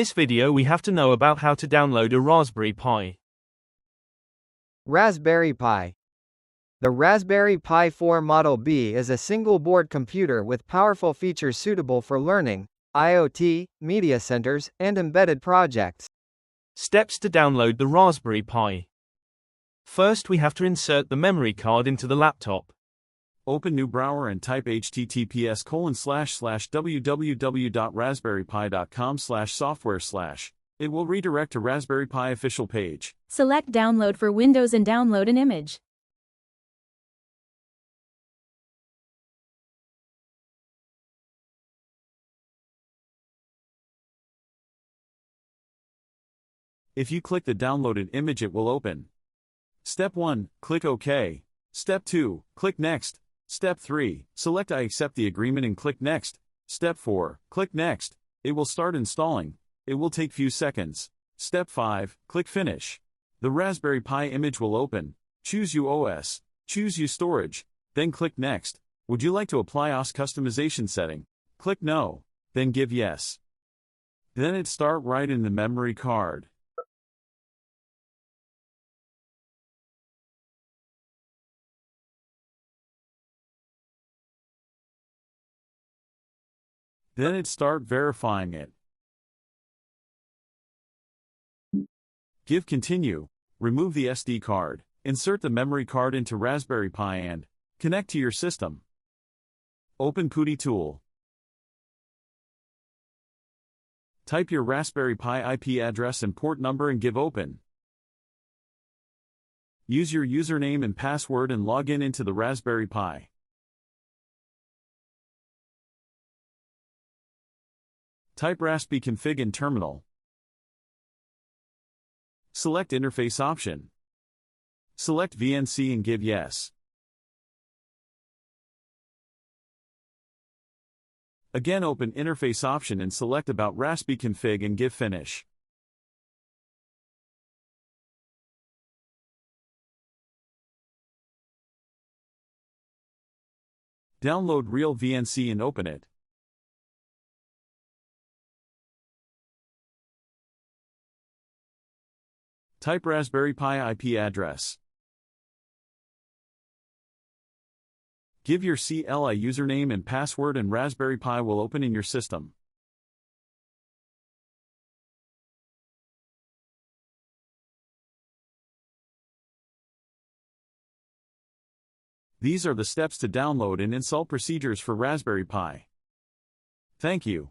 this video we have to know about how to download a Raspberry Pi. Raspberry Pi. The Raspberry Pi 4 Model B is a single-board computer with powerful features suitable for learning, IoT, media centers, and embedded projects. Steps to download the Raspberry Pi. First, we have to insert the memory card into the laptop. Open new browser and type https://www.raspberrypi.com/software/. It will redirect to Raspberry Pi official page. Select Download for Windows and download an image. If you click the downloaded image, it will open. Step 1, click OK. Step 2, click Next. Step 3, select I accept the agreement and click Next. Step 4, click Next. It will start installing. It will take few seconds. Step 5, click Finish. The Raspberry Pi image will open. Choose UOS. Choose U storage. Then click Next. Would you like to apply OS customization setting? Click No. Then give Yes. Then it start right in the memory card. Then it start verifying it. Give Continue. Remove the SD card. Insert the memory card into Raspberry Pi and connect to your system. Open PuTTY tool. Type your Raspberry Pi IP address and port number and give Open. Use your username and password and log in into the Raspberry Pi. Type raspi config in terminal. Select Interface option. Select VNC and give Yes. Again, open Interface option and select About raspi config and give Finish. Download Real VNC and open it. Type Raspberry Pi IP address. Give your CLI username and password and Raspberry Pi will open in your system. These are the steps to download and install procedures for Raspberry Pi. Thank you.